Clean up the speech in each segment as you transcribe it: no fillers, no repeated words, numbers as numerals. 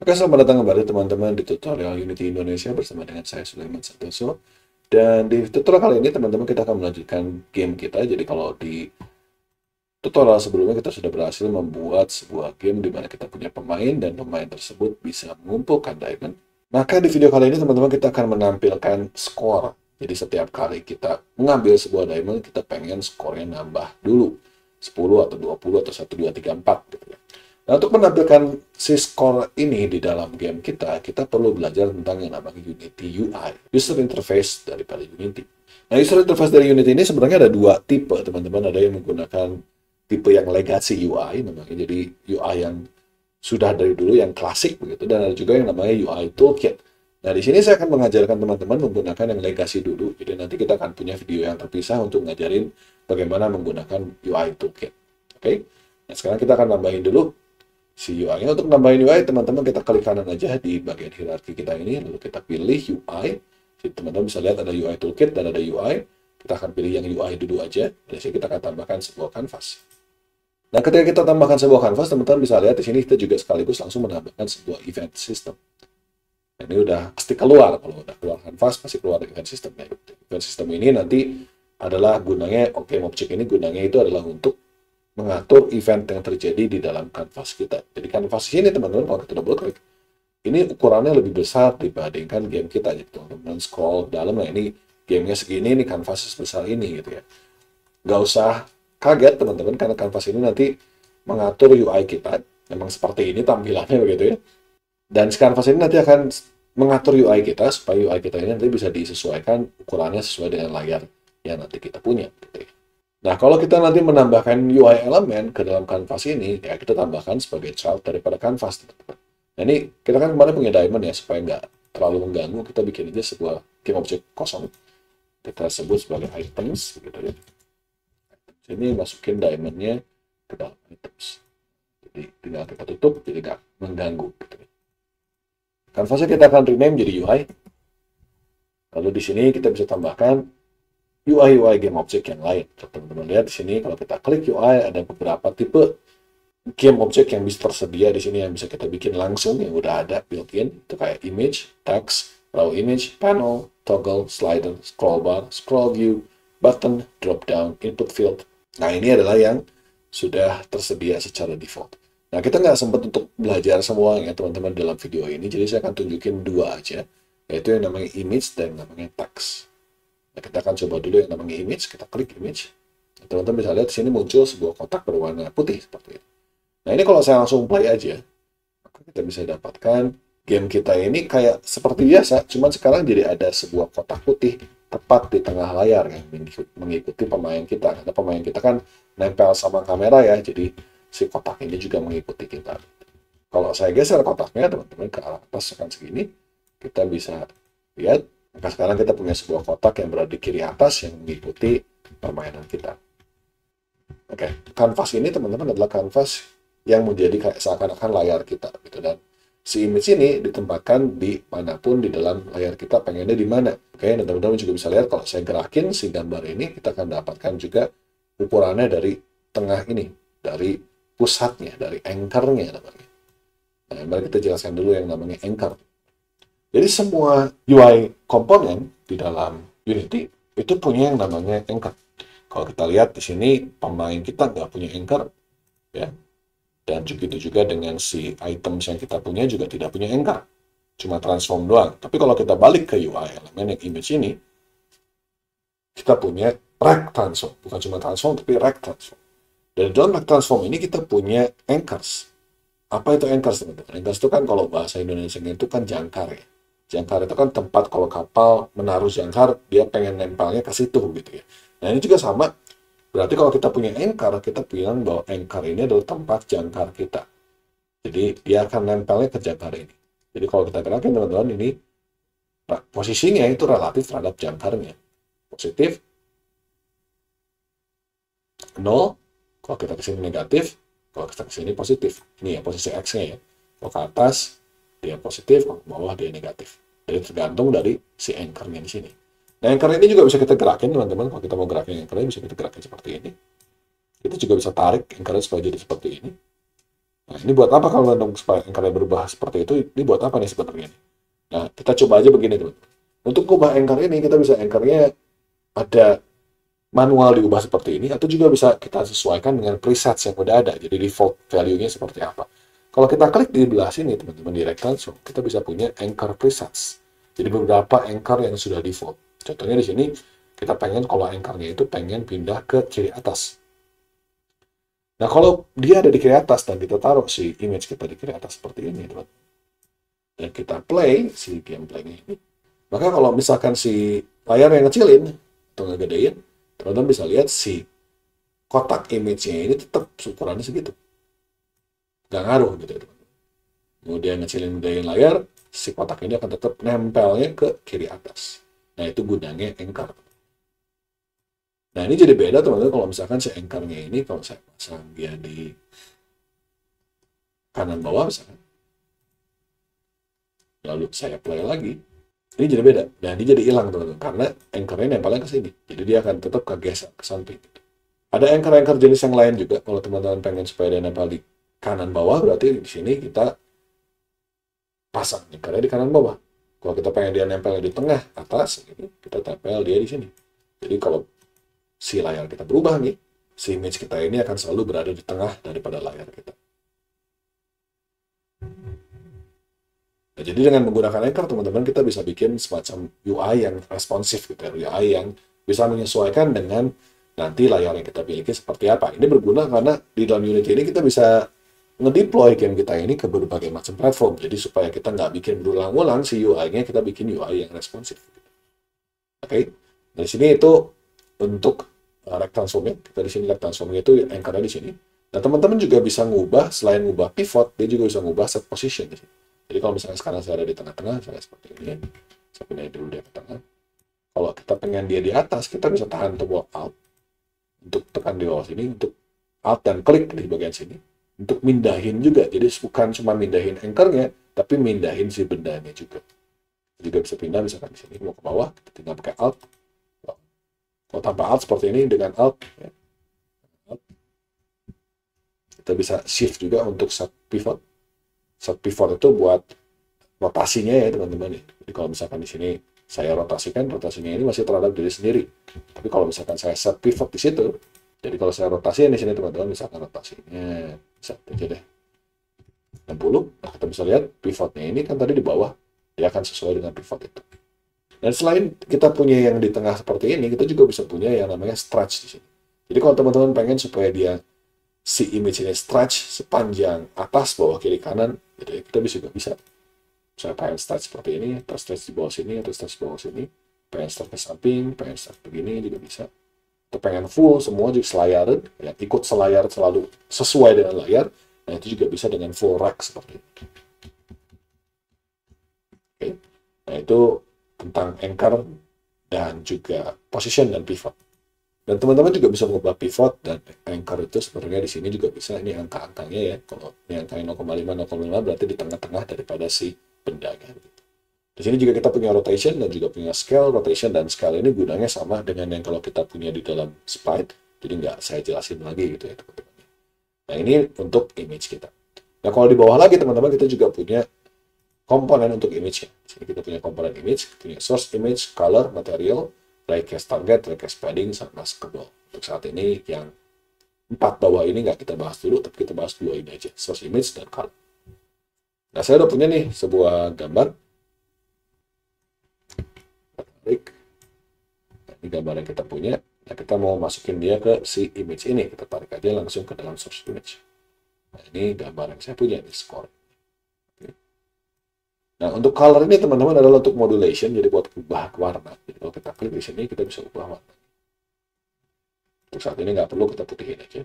Oke, selamat datang kembali teman-teman di tutorial Unity Indonesia bersama dengan saya Sulaiman Santoso. Dan di tutorial kali ini teman-teman kita akan melanjutkan game kita. Jadi kalau di tutorial sebelumnya kita sudah berhasil membuat sebuah game di mana kita punya pemain dan pemain tersebut bisa mengumpulkan diamond. Maka di video kali ini teman-teman kita akan menampilkan skor. Jadi setiap kali kita mengambil sebuah diamond kita pengen skornya nambah dulu 10 atau 20 atau 1, 2, 3, 4 gitu ya. Nah, untuk menampilkan si skor ini di dalam game kita, kita perlu belajar tentang yang namanya Unity UI, user interface daripada Unity. Nah, user interface dari Unity ini sebenarnya ada dua tipe, teman-teman. Ada yang menggunakan tipe yang legacy UI, namanya. Jadi UI yang sudah dari dulu, yang klasik begitu, dan ada juga yang namanya UI toolkit. Nah, di sini saya akan mengajarkan teman-teman menggunakan yang legacy dulu. Jadi nanti kita akan punya video yang terpisah untuk ngajarin bagaimana menggunakan UI toolkit. Oke? Nah, sekarang kita akan nambahin dulu si UI-nya. Untuk nambahin UI, teman-teman kita klik kanan aja di bagian hierarki kita ini, lalu kita pilih UI. Jadi teman-teman bisa lihat ada UI toolkit dan ada UI. Kita akan pilih yang UI dulu aja. Dari sini kita akan tambahkan sebuah canvas. Nah, ketika kita tambahkan sebuah canvas, teman-teman bisa lihat di sini kita juga sekaligus langsung menambahkan sebuah event system. Nah, ini udah pasti keluar, kalau udah keluar canvas pasti keluar event system. Nah, event system ini nanti adalah gunanya, game object ini gunanya itu adalah untuk mengatur event yang terjadi di dalam kanvas kita. Jadi kanvas ini teman-teman kalau kita double klik, ini ukurannya lebih besar dibandingkan game kita. Jadi teman-teman scroll ke dalam, nah ini gamenya segini, ini kanvas sebesar ini gitu ya. Nggak usah kaget teman-teman, karena kanvas ini nanti mengatur UI kita. Memang seperti ini tampilannya begitu ya. Dan kanvas ini nanti akan mengatur UI kita, supaya UI kita ini nanti bisa disesuaikan ukurannya sesuai dengan layar yang nanti kita punya. Gitu ya. Nah, kalau kita nanti menambahkan UI elemen ke dalam canvas ini, ya kita tambahkan sebagai child daripada canvas. Nah, ini kita kan kemarin punya diamond ya, supaya nggak terlalu mengganggu, kita bikin aja sebuah game object kosong. Kita sebut sebagai items, gitu ya. Ini masukin diamondnya ke dalam items. Jadi tinggal kita tutup, jadi nggak mengganggu. Gitu ya. Canvasnya kita akan rename jadi UI. Lalu di sini kita bisa tambahkan UI game object yang lain. Teman-teman lihat di sini kalau kita klik UI ada beberapa tipe game object yang bisa tersedia di sini yang bisa kita bikin langsung yang udah ada built-in. Itu kayak image, text, raw image, panel, toggle, slider, scroll bar, scroll view, button, drop down, input field. Nah, ini adalah yang sudah tersedia secara default. Nah, kita nggak sempat untuk belajar semuanya teman-teman dalam video ini, jadi saya akan tunjukin dua aja, yaitu yang namanya image dan yang namanya text. Nah, kita akan coba dulu yang namanya image, kita klik image. Teman-teman bisa lihat di sini muncul sebuah kotak berwarna putih seperti ini. Nah, ini kalau saya langsung play aja, maka kita bisa dapatkan game kita ini kayak seperti biasa, cuman sekarang jadi ada sebuah kotak putih tepat di tengah layar yang mengikuti pemain kita. Karena pemain kita kan nempel sama kamera ya, jadi si kotak ini juga mengikuti kita. Kalau saya geser kotaknya, teman-teman ke arah atas akan segini, kita bisa lihat. Maka sekarang kita punya sebuah kotak yang berada di kiri atas yang mengikuti permainan kita. Oke, kanvas ini teman-teman adalah kanvas yang menjadi kayak seakan-akan layar kita gitu, dan si image ini ditempatkan di manapun di dalam layar kita, pengennya di mana. Oke, dan teman-teman juga bisa lihat kalau saya gerakin si gambar ini, kita akan dapatkan juga ukurannya dari tengah ini, dari pusatnya, dari anchor-nya namanya. Nah, mari kita jelaskan dulu yang namanya anchor. Jadi semua UI komponen di dalam Unity itu punya yang namanya anchor. Kalau kita lihat di sini pemain kita nggak punya anchor, ya. Dan begitu juga dengan si items yang kita punya juga tidak punya anchor, cuma transform doang. Tapi kalau kita balik ke UI elemen yang image ini, kita punya rect transform, bukan cuma transform tapi rect transform. Dan dalam rect transform ini kita punya anchors. Apa itu anchors, teman-teman? Anchors itu kan kalau bahasa Indonesia itu kan jangkar ya. Jangkar itu kan tempat kalau kapal menaruh jangkar, dia pengen nempelnya ke situ gitu ya. Nah, ini juga sama. Berarti kalau kita punya anchor, kita bilang bahwa anchor ini adalah tempat jangkar kita. Jadi dia akan nempelnya ke jangkar ini. Jadi kalau kita gerakin teman-teman, ini posisinya itu relatif terhadap jangkarnya. Positif 0, kalau kita ke sini negatif, kalau kita ke sini positif. Ini ya posisi X-nya ya. Kalau ke atas dia positif, kalau ke bawah dia negatif. Jadi tergantung dari si anchor-nya di sini. Nah, anchor ini juga bisa kita gerakin, teman-teman. Kalau kita mau gerakin anchor-nya, bisa kita gerakin seperti ini. Kita juga bisa tarik anchor-nya supaya jadi seperti ini. Nah, ini buat apa kalau supaya anchor-nya berubah seperti itu? Ini buat apa nih sebenarnya? Nah, kita coba aja begini, teman. Untuk ubah anchor ini, kita bisa anchor-nya ada manual diubah seperti ini, atau juga bisa kita sesuaikan dengan presets yang udah ada. Jadi default value-nya seperti apa. Kalau kita klik di belah sini, teman-teman, di rectangle, kita bisa punya anchor presets. Jadi beberapa anchor yang sudah default. Contohnya di sini, kita pengen kalau anchor-nya itu pengen pindah ke kiri atas. Nah, kalau dia ada di kiri atas dan kita taruh si image kita di kiri atas seperti ini, teman, dan kita play si gameplay ini, maka kalau misalkan si layar yang ngecilin atau ngegedein, teman-teman bisa lihat si kotak image-nya ini tetap ukurannya segitu. Nggak ngaruh gitu ya, teman. Kemudian ngecilin gedein layar, si kotak ini akan tetap nempelnya ke kiri atas. Nah, itu gunanya anchor. Nah, ini jadi beda, teman-teman, kalau misalkan si anchor-nya ini, kalau saya pasang dia di kanan bawah misalkan, lalu saya play lagi, ini jadi beda. Dan ini jadi hilang, teman-teman, karena anchor-nya nempelnya ke sini. Jadi dia akan tetap kegeser ke samping. Ada anchor-anchor jenis yang lain juga. Kalau teman-teman pengen supaya dia nempel di kanan bawah, berarti di sini kita pasang anchor-nya di kanan bawah. Kalau kita pengen dia nempel di tengah atas, kita tempel dia di sini. Jadi kalau si layar kita berubah nih, si image kita ini akan selalu berada di tengah daripada layar kita. Nah, jadi dengan menggunakan anchor, teman-teman, kita bisa bikin semacam UI yang responsif gitu ya, UI yang bisa menyesuaikan dengan nanti layar yang kita miliki seperti apa. Ini berguna karena di dalam Unity ini kita bisa ngedeploy game kita ini ke berbagai macam platform. Jadi supaya kita nggak bikin berulang-ulang si UI-nya, kita bikin UI yang responsif. Oke, dari sini itu untuk rect transformnya. Kita di sini rect transformnya itu anchor-nya di sini. Nah, teman-teman juga bisa ngubah, selain ngubah pivot, dia juga bisa ngubah set position di sini. Jadi kalau misalnya sekarang saya ada di tengah-tengah, saya seperti ini, saya pindahin dulu dia ke tengah. Kalau kita pengen dia di atas, kita bisa tahan tombol Alt untuk tekan di bawah sini, untuk Alt dan klik di bagian sini, untuk mindahin juga. Jadi bukan cuma mindahin anchor-nya, tapi mindahin si bendanya juga. Juga bisa pindah, misalkan di sini mau ke bawah, kita tinggal pakai Alt. Kalau tanpa Alt seperti ini, dengan Alt, ya, kita bisa Shift juga untuk set pivot. Set pivot itu buat rotasinya ya, teman-teman. Jadi kalau misalkan di sini saya rotasikan, rotasinya ini masih terhadap diri sendiri. Tapi kalau misalkan saya set pivot di situ, jadi kalau saya rotasiin di sini, teman-teman, misalkan rotasinya bisa aja deh 60, nah kita bisa lihat pivotnya ini kan tadi di bawah, dia akan sesuai dengan pivot itu. Dan selain kita punya yang di tengah seperti ini, kita juga bisa punya yang namanya stretch di sini. Jadi kalau teman-teman pengen supaya dia si image ini stretch sepanjang atas, bawah, kiri, kanan, gitu ya, kita juga bisa. Saya pengen stretch seperti ini, atau stretch di bawah sini, atau stretch di bawah sini, pengen stretch ke samping, pengen stretch begini juga bisa. Atau pengen full, semua juga selayaran, ya, ikut selayar selalu sesuai dengan layar, nah itu juga bisa dengan full rack seperti itu. Oke. Nah itu tentang anchor dan juga position dan pivot. Dan teman-teman juga bisa mengubah pivot dan anchor itu sebenarnya di sini juga bisa. Ini angka-angkanya ya. Kalau ini angkanya 0,5, 0,5 berarti di tengah-tengah daripada si bendanya. Di sini juga kita punya rotation dan juga punya scale. Rotation dan scale ini gunanya sama dengan yang kalau kita punya di dalam sprite. Jadi nggak saya jelasin lagi gitu ya, teman-teman. Nah ini untuk image kita. Nah kalau di bawah lagi, teman-teman, kita juga punya komponen untuk image-nya. Di sini kita punya komponen image, punya source image, color, material, raycast target, raycast padding, sama scale. Untuk saat ini yang 4 bawah ini nggak kita bahas dulu, tapi kita bahas 2 ini aja, source image dan color. Nah, saya udah punya nih sebuah gambar. Nah, ini gambar yang kita punya. Nah, kita mau masukin dia ke si image ini. Kita tarik aja langsung ke dalam source image. Nah, ini gambar yang saya punya, di score. Nah, untuk color ini, teman-teman, adalah untuk modulation, jadi buat ubah warna. Jadi kalau kita klik di sini, kita bisa ubah warna. Untuk saat ini nggak perlu, kita putihin aja.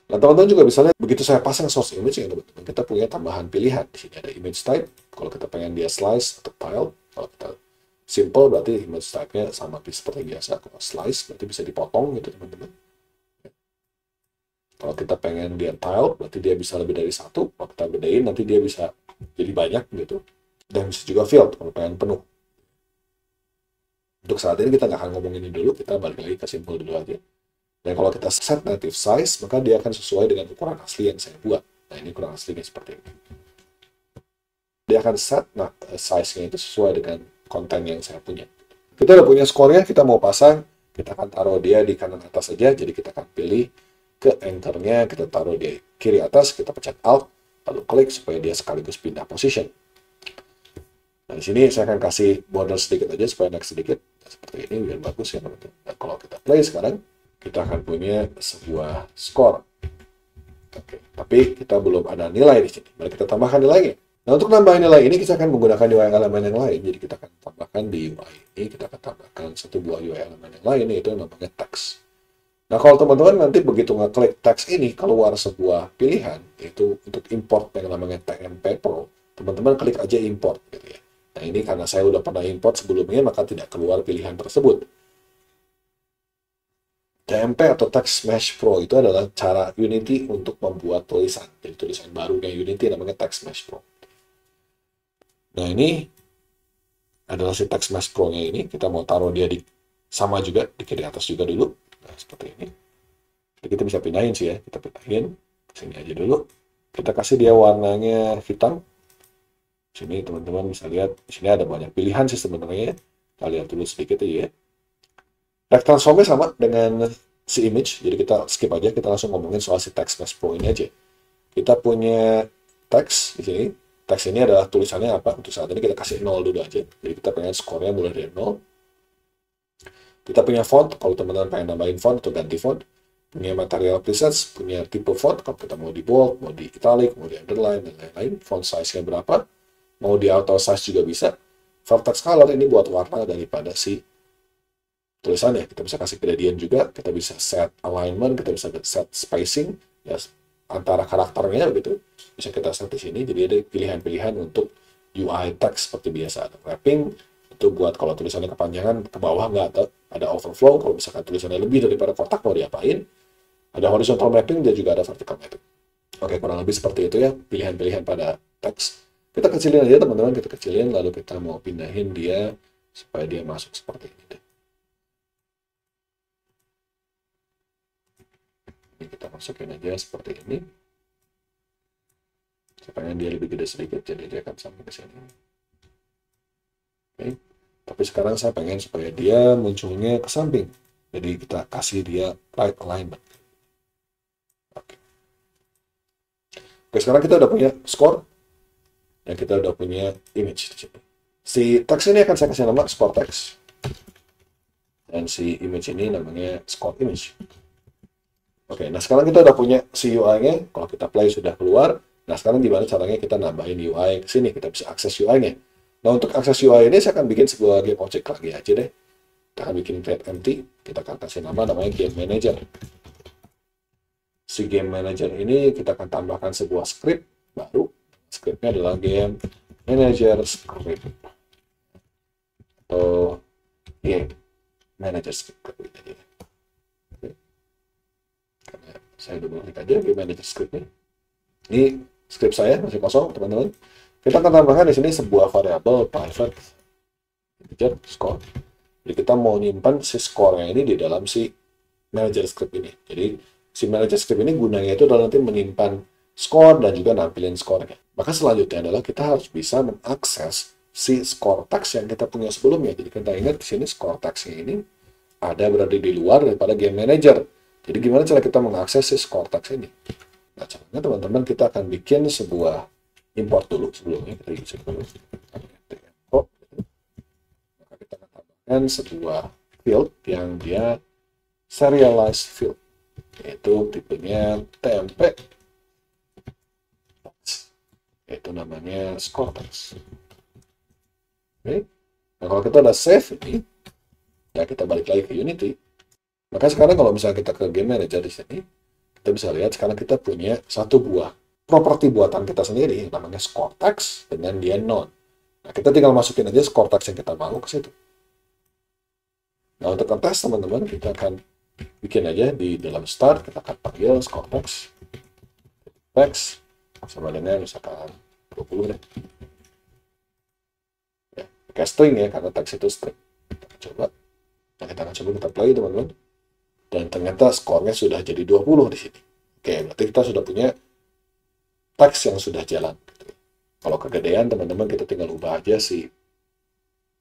Nah, teman-teman juga bisa lihat, begitu saya pasang source image, ya, teman-teman, kita punya tambahan pilihan. Di sini ada image type, kalau kita pengen dia slice atau tile. Kalau kita simple, berarti image type-nya sama seperti biasa. Kalau slice, berarti bisa dipotong gitu, teman-teman. Kalau kita pengen dia tile, berarti dia bisa lebih dari 1. Kalau kita gedein, nanti dia bisa jadi banyak gitu. Dan bisa juga filled, kalau pengen penuh. Untuk saat ini kita nggak akan ngomong ini dulu, kita balik lagi ke simple dulu aja. Dan kalau kita set native size, maka dia akan sesuai dengan ukuran asli yang saya buat. Nah, ini ukuran aslinya seperti ini. Dia akan set size-nya itu sesuai dengan konten yang saya punya. Kita udah punya skornya, kita mau pasang, kita akan taruh dia di kanan atas saja. Jadi kita akan pilih ke anchor-nya, kita taruh di kiri atas, kita pencet Alt, lalu klik supaya dia sekaligus pindah position. Nah, di sini saya akan kasih border sedikit aja supaya naik sedikit. Nah, seperti ini biar bagus ya teman-teman. Nah, kalau kita play sekarang, kita akan punya sebuah skor. Oke, tapi kita belum ada nilai di sini. Mari kita tambahkan nilainya. Nah, untuk nambahin nilai ini kita akan menggunakan UI elemen yang lain. Jadi kita akan tambahkan di UI ini, kita akan tambahkan satu buah UI elemen yang lain, yaitu namanya text. Nah, kalau teman-teman nanti begitu ngeklik text ini, keluar sebuah pilihan, yaitu untuk import yang namanya TMP Pro, teman-teman klik aja import gitu ya. Nah, ini karena saya udah pernah import sebelumnya, maka tidak keluar pilihan tersebut. TMP atau Text Mesh Pro itu adalah cara Unity untuk membuat tulisan. Jadi tulisan barunya Unity namanya Text Mesh Pro. Nah, ini adalah si Text Mesh Pro-nya ini. Kita mau taruh dia di sama juga, di kiri atas juga dulu. Nah, seperti ini. Jadi kita bisa pindahin sih ya. Kita pindahin. Sini aja dulu. Kita kasih dia warnanya hitam. Sini teman-teman bisa lihat. Di sini ada banyak pilihan sih sebenarnya. Kita lihat dulu sedikit aja ya. Rect transformnya sama dengan si image, jadi kita skip aja, kita langsung ngomongin soal si Text Mesh Pro ini aja. Kita punya teks di sini. Teks ini adalah tulisannya apa? Untuk saat ini kita kasih 0 dulu aja. Jadi kita pengen skornya mulai dari 0. Kita punya font, kalau teman-teman pengen nambahin font atau ganti font. Punya material presets, punya tipe font, kalau kita mau di bold, mau di italic, mau di underline, dan lain-lain. Font size-nya berapa. Mau di auto size juga bisa. Vertex color ini buat warna daripada si tulisannya. Kita bisa kasih gradient juga, kita bisa set alignment, kita bisa set spacing ya antara karakternya gitu. Bisa kita set di sini. Jadi ada pilihan-pilihan untuk UI text seperti biasa. Ada wrapping itu buat kalau tulisannya kepanjangan ke bawah nggak ada overflow. Kalau misalkan tulisannya lebih daripada kotak mau diapain. Ada horizontal mapping dan juga ada vertical mapping. Oke, kurang lebih seperti itu ya pilihan-pilihan pada teks. Kita kecilin aja teman-teman, kita kecilin lalu kita mau pindahin dia supaya dia masuk seperti ini deh. Ini kita masukin aja seperti ini. Saya pengen dia lebih gede sedikit, jadi dia akan sampai ke sini. Oke. Tapi sekarang saya pengen supaya dia munculnya ke samping. Jadi kita kasih dia right alignment. Oke. Oke, sekarang kita udah punya score. Dan kita udah punya image di sini. Si teks ini akan saya kasih nama score text. Dan si image ini namanya score image. Oke, nah sekarang kita udah punya si UI-nya. Kalau kita play sudah keluar. Nah, sekarang gimana caranya kita nambahin UI ke sini? Kita bisa akses UI-nya. Nah, untuk akses UI ini saya akan bikin sebuah game object lagi aja deh. Kita akan bikin create empty. Kita akan kasih nama namanya game manager. Si game manager ini kita akan tambahkan sebuah script baru. Scriptnya adalah game manager script. Atau game manager script. Saya double klik aja game manager script ini. Ini script saya masih kosong, teman-teman. Kita akan tambahkan di sini sebuah variabel private integer score. Jadi kita mau nyimpan si score-nya ini di dalam si manager script ini. Jadi si manager script ini gunanya itu adalah nanti menyimpan score dan juga nampilin score-nya. Maka selanjutnya adalah kita harus bisa mengakses si score text yang kita punya sebelumnya. Jadi kita ingat di sini score text-nya ini ada berada di luar daripada game manager. Jadi gimana cara kita mengakses si score text ini? Nah, caranya teman-teman kita akan bikin sebuah import dulu sebelumnya. Kita isi dulu. Maka kita akan tambahkan sebuah field yang dia serialized field. Yaitu tipenya TMP. Yaitu namanya score text. Oke. Nah, kalau kita udah save ini, ya kita balik lagi ke Unity. Maka sekarang kalau misalnya kita ke game manager di sini, kita bisa lihat sekarang kita punya satu buah properti buatan kita sendiri yang namanya score text dengan dia none. Nah, kita tinggal masukin aja score text yang kita mau ke situ. Nah, untuk ngetes teman-teman, kita akan bikin aja di dalam start, kita akan panggil score text sama dengan misalkan 20 deh. Ya, pakai string ya, karena text itu string. Kita coba. Nah, kita akan coba kita play teman-teman. dan ternyata skornya sudah jadi 20 di sini. Oke, berarti kita sudah punya teks yang sudah jalan. Kalau kegedean, teman-teman kita tinggal ubah aja si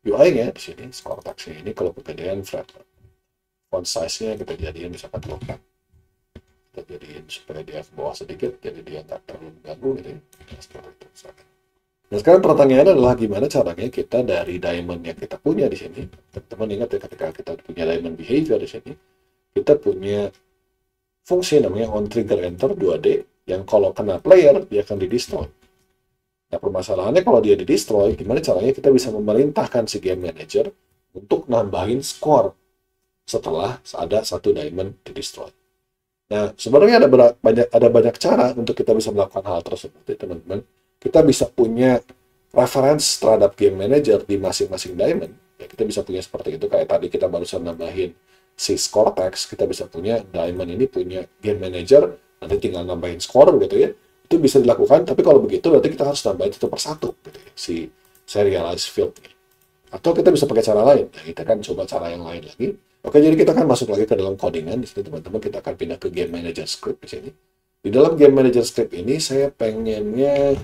UI-nya di sini, skor teksnya ini. Kalau kegedean, font size-nya kita jadiin misalkan 24. Kita jadiin supaya dia ke bawah sedikit, jadi dia nggak terlalu mengganggu gitu ya. Nah, seperti itu misalkan. Nah, sekarang pertanyaannya adalah gimana caranya kita dari diamond yang kita punya di sini. Teman-teman ingat ya, ketika kita punya diamond behavior di sini, kita punya fungsi namanya onTriggerEnter 2D yang kalau kena player dia akan di-destroy. Nah, permasalahannya kalau dia di-destroy, gimana caranya kita bisa memerintahkan si game manager untuk nambahin skor setelah ada satu diamond di-destroy. Nah, sebenarnya ada banyak cara untuk kita bisa melakukan hal tersebut, ya, teman-teman. Kita bisa punya reference terhadap game manager di masing-masing diamond. Ya, kita bisa punya seperti itu, kayak tadi kita barusan nambahin si score text, kita bisa punya diamond ini punya game manager, nanti tinggal nambahin skor gitu ya. Itu bisa dilakukan, tapi kalau begitu berarti kita harus tambahin satu persatu gitu ya, si serialized field. Atau kita bisa pakai cara lain. Nah, kita kan coba cara yang lain lagi. Oke, jadi kita akan masuk lagi ke dalam codingan. Di sini teman-teman kita akan pindah ke game manager script di sini. Di dalam game manager script ini saya pengennya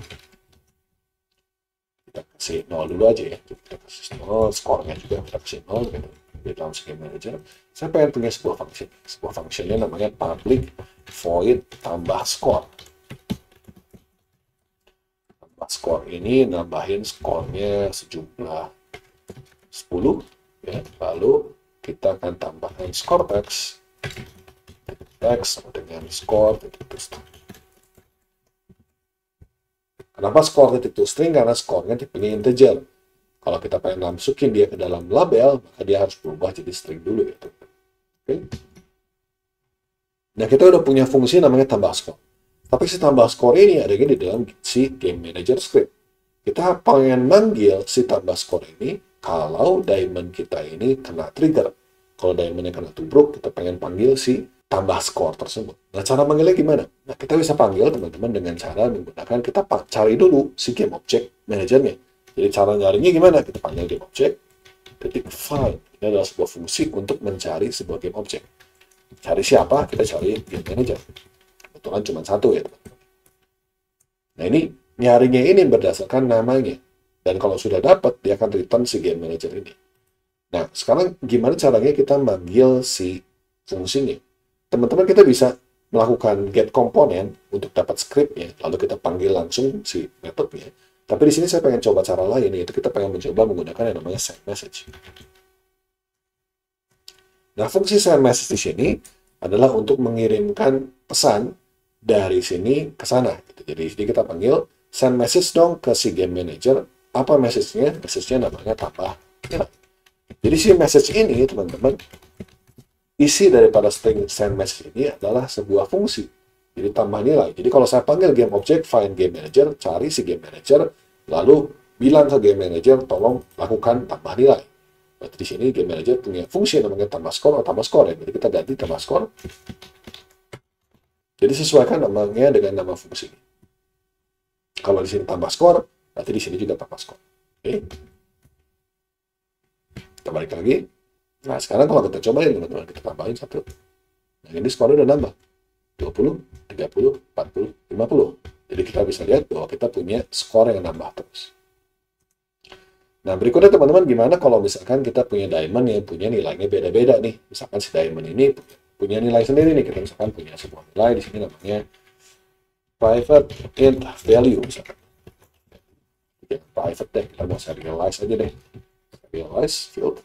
kita kasih 0 dulu aja ya. Kita kasih 0, skornya juga kita kasih 0 gitu. Di dalam game manager, saya pengen punya sebuah function. Sebuah functionnya namanya public void tambah score. Skor ini nambahin skornya sejumlah 10 ya, lalu kita akan tambahkan skor text dengan skor titik string. Kenapa skor titik string? Karena skornya tipenya integer. Kalau kita pengen masukin dia ke dalam label, maka dia harus berubah jadi string dulu gitu. Oke. Nah, kita udah punya fungsi namanya tambah skor. Tapi si tambah skor ini adanya di dalam si game manager script. Kita pengen manggil si tambah skor ini kalau diamond kita ini kena trigger. Kalau diamondnya kena tubruk, kita pengen panggil si tambah skor tersebut. Nah, cara manggilnya gimana? Nah, kita bisa panggil teman-teman dengan cara menggunakan kita cari dulu si game object manajernya. Jadi cara nyarinya gimana? Kita panggil game object, titik find. Ini adalah sebuah fungsi untuk mencari sebuah game object. Cari siapa? Kita cari game manager. Kebetulan cuma satu ya, teman-teman. Nah, ini nyarinya ini berdasarkan namanya. Dan kalau sudah dapat, dia akan return si game manager ini. Nah, sekarang gimana caranya kita manggil si fungsinya? Teman-teman, kita bisa melakukan get komponen untuk dapat scriptnya, lalu kita panggil langsung si metodenya. Tapi di sini saya pengen coba cara lain, yaitu kita pengen mencoba menggunakan yang namanya send message. Nah, fungsi send message di sini adalah untuk mengirimkan pesan dari sini ke sana. Jadi di sini kita panggil send message dong ke si game manager. Apa message-nya? Message-nya namanya tambah nilai. Jadi si message ini, teman-teman, isi daripada string send message ini adalah sebuah fungsi. Jadi tambah nilai. Jadi kalau saya panggil game object, find game manager, cari si game manager, lalu bilang ke game manager, tolong lakukan tambah nilai. Berarti di sini game manager punya fungsi namanya tambah skor atau tambah skor ya. Jadi kita ganti tambah skor. Jadi sesuaikan namanya dengan nama fungsi. Kalau di sini tambah skor, berarti di sini juga tambah skor. Oke. Kita balik lagi. Nah, sekarang kalau kita cobain, teman-teman, kita tambahin satu. Nah, ini skornya udah nambah. 20, 30, 40, 50. Jadi kita bisa lihat bahwa kita punya skor yang nambah terus. Nah, berikutnya teman-teman, gimana kalau misalkan kita punya diamond yang punya nilainya beda-beda nih. Misalkan si diamond ini punya nilai sendiri nih. Kita misalkan punya sebuah nilai di sini namanya private int value misalkan. Ya, private deh, kita mau serialize aja deh. Serialize field.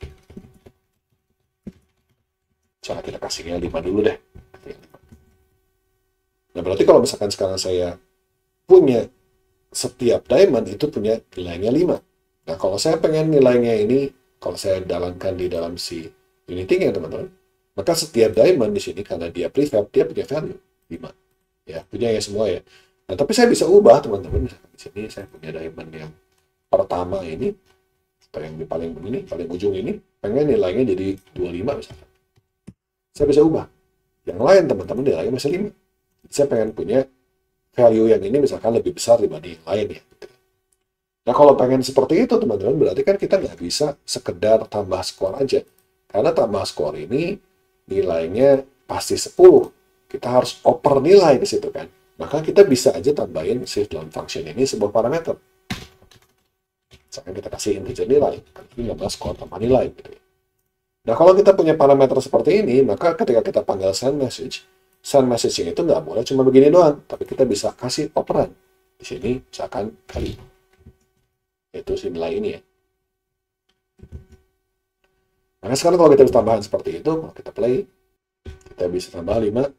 Cara kita kasihnya 5 dulu deh. Nah, berarti kalau misalkan sekarang saya punya setiap diamond itu punya nilainya 5. Nah, kalau saya pengen nilainya ini, kalau saya jalankan di dalam si Unity-nya, teman-teman, maka setiap diamond di sini, karena dia prefab, dia punya value 5. Ya, punya ya semua ya. Nah, tapi saya bisa ubah, teman-teman. Di sini saya punya diamond yang pertama ini, atau yang di paling begini, paling ujung ini, pengen nilainya jadi 25 misalkan. Saya bisa ubah. Yang lain, teman-teman, nilainya masih 5. Saya pengen punya value yang ini misalkan lebih besar dibanding yang lain ya. Nah, kalau pengen seperti itu, teman-teman, berarti kan kita nggak bisa sekedar tambah skor aja. Karena tambah skor ini nilainya pasti 10. Kita harus oper nilai di situ kan. Maka kita bisa aja tambahin shift dalam function ini sebuah parameter. Misalkan kita kasih integer nilai, kan ini nambah skor tambah nilai gitu ya. Nah, kalau kita punya parameter seperti ini, maka ketika kita panggil send message-nya itu nggak boleh cuma begini doang, tapi kita bisa kasih operan. Di sini misalkan kali, yaitu si nilai ini ya. Nah, sekarang kalau kita bisa tambahan seperti itu, kalau kita play, kita bisa tambah 5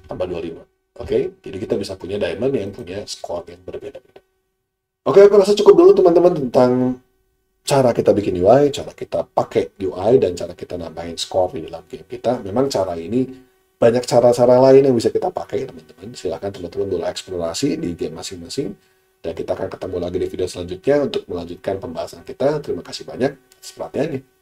tambah 25. Oke, jadi kita bisa punya diamond yang punya skor yang berbeda-beda. Oke, aku rasa cukup dulu teman-teman tentang cara kita bikin UI, cara kita pakai UI, dan cara kita nambahin skor di dalam game kita. Memang cara ini banyak cara-cara lain yang bisa kita pakai, teman-teman. Silahkan teman-teman boleh eksplorasi di game masing-masing. Dan kita akan ketemu lagi di video selanjutnya untuk melanjutkan pembahasan kita. Terima kasih banyak atas perhatiannya.